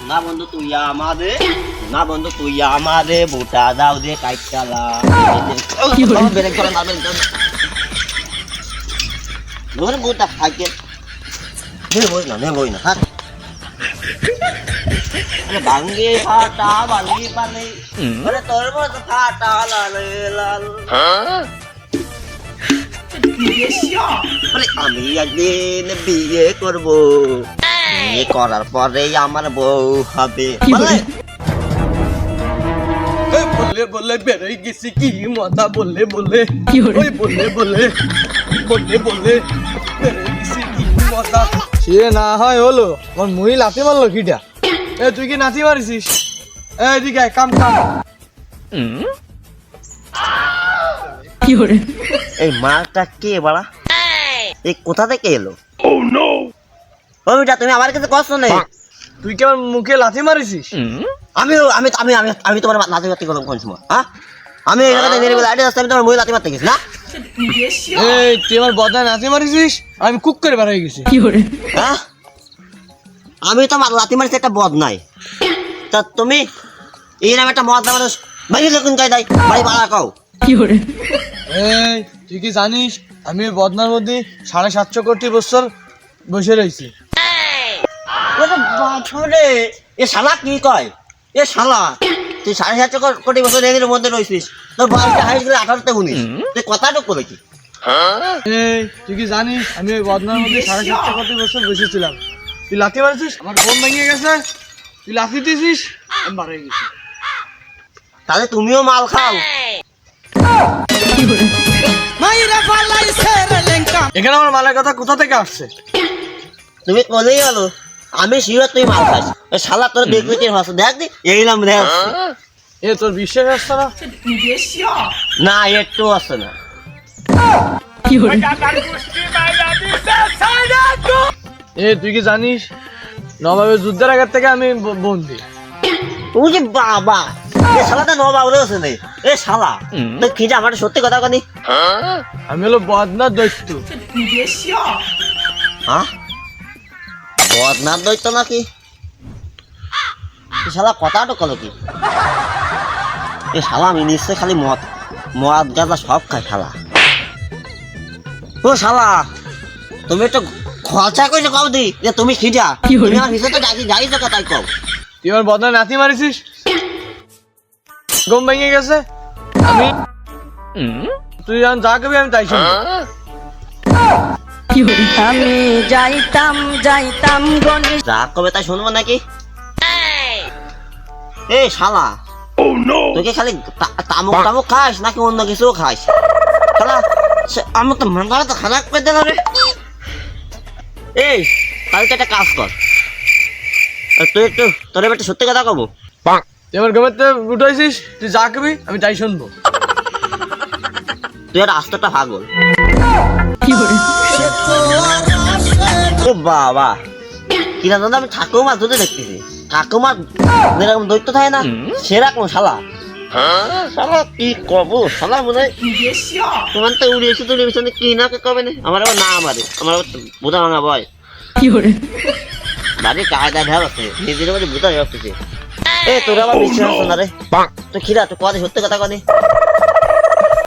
না বন্ধু তুই আমারে না বন্ধু তুই আমারে বুটা দাও দে কাইটালা ব্রেক করে না ব্রেক করে বুটা খাকে নে বই না হাত ভাঙ্গে ফাটা বালি বালি মানে তোর মতো ফাটা লালে লাল আমি একদিন বিয়ে করব বিয়ে করার পরে আমার বউ হবে বলে বলে বেরোই গেছি কি মজা বলে বলে ওই বলে বলে বলে বলে বেরোই গেছি কি মজা সে না হয় হলো আমার মুই লাথি মারলো কিটা এ তুই কি নাচি মারিছিস এদিকে কাম কাম এই মালটা কে বাড়া এই কোথা থেকে এলো ও বেটা তুমি আমার কাছে কষ্ট নেই তুই কি আমার মুখে লাথি মারিছিস আমি আমি আমি আমি আমি তোমার লাথি মারতে গেলাম কোন সময় হ্যাঁ আমি এই জায়গাতে নিয়ে আইডিয়া আসতে আমি তোমার মুই লাথি মারতে গেছি না এই তুই আমার বদনায় লাথি মারিছিস আমি কুক করে বের হয়ে গেছি হ্যাঁ আমি তো লাথি মারছি একটা বদ নাই তা তুমি এই নামে একটা মদ মানুষ বাইরে যখন কাই দেয় বাড়ি বাড়া কাও এই তুই কি জানিস আমি বদনার মধ্যে 750 কোটি বছর বসে রয়েছি বাছরে এ শালা কি কয় এ শালা তুই 750 কোটি বছর এর মধ্যে রয়েছিস তোর বয়সটা হাইস গেলে 18 19 তুই কথাটা করে কি এই তুই কি জানিস আমি ওই বদনার মধ্যে 750 কোটি বছর বসেছিলাম তুই লাথি মারছিস আমার বোন ভেঙে গেছে তুই লাথি দিছিস আমি বার হয়ে গেছি তাহলে তুমিও মাল খাও এখানে আমার মালের কথা কোথা থেকে আসছে তুমি বলেই গেলো আমি শিওর তুই মাল খাস ওই শালা তোর দেখবি তুই হাসো দেখ দি এইলাম দেখ এ তোর বিশ্বাস আসছে না না একটু আসছে না এ তুই কি জানিস নবাবের যুদ্ধের আগের থেকে আমি বন্দি তুই যে বাবা এ শালাটা নো বাবুরে আছে নেই এ শালা তুই কি যে আমার সত্যি কথা কনি আমি হলো বদনার দৈত্য হ্যাঁ বদনার দৈত্য নাকি এ শালা কথাটা কলো কি এ শালা আমি নিশ্চয় খালি মদ মদ গাঁজা সব খাই শালা ও শালা তুমি একটু খরচা কইছো কও দি যে তুমি খিজা তুমি আমার হিসেবে ডাকি যাইছো কথাই কও তুই আমার বদনায় লাথি মারিছিস গম ভেঙে গেছে আমি তুই যখন যা করবি আমি তাই শুনবো আমি যাইতাম যাইতাম গনি যা কবে তাই শুনবো নাকি এ শালা তুই কি খালি তামুক টামুক খাস নাকি অন্য কিছু খাস শালা আমার তো মাথা তো খারাপ করে দিল রে এই কালকে একটা কাজ কর তুই একটু তোর এবার সত্যি কথা কব তুই আমার গমের থেকে উঠাইছিস তুই যা করবি আমি তাই শুনবো তুই একটা আস্তটা পাগল ও বাবা কিনা দাদা আমি ঠাকুমার দুধে দেখতেছি ঠাকুমার যেরকম দৈত্য থাকে না সেরকম শালা শালা কি কব শালা মনে হয় তোমার তো উড়িয়েছে তো উড়িয়েছে কি না কবে না আমার আবার না আমারে আমার আবার বোধা ভাঙা বয় বাড়ি কায়দা ঢাল আছে নিজের মধ্যে বোধা যাচ্ছে এ তোর আবার বিশ্বাস হচ্ছে না রে তো খিরা তো কদে সত্যি কথা কদে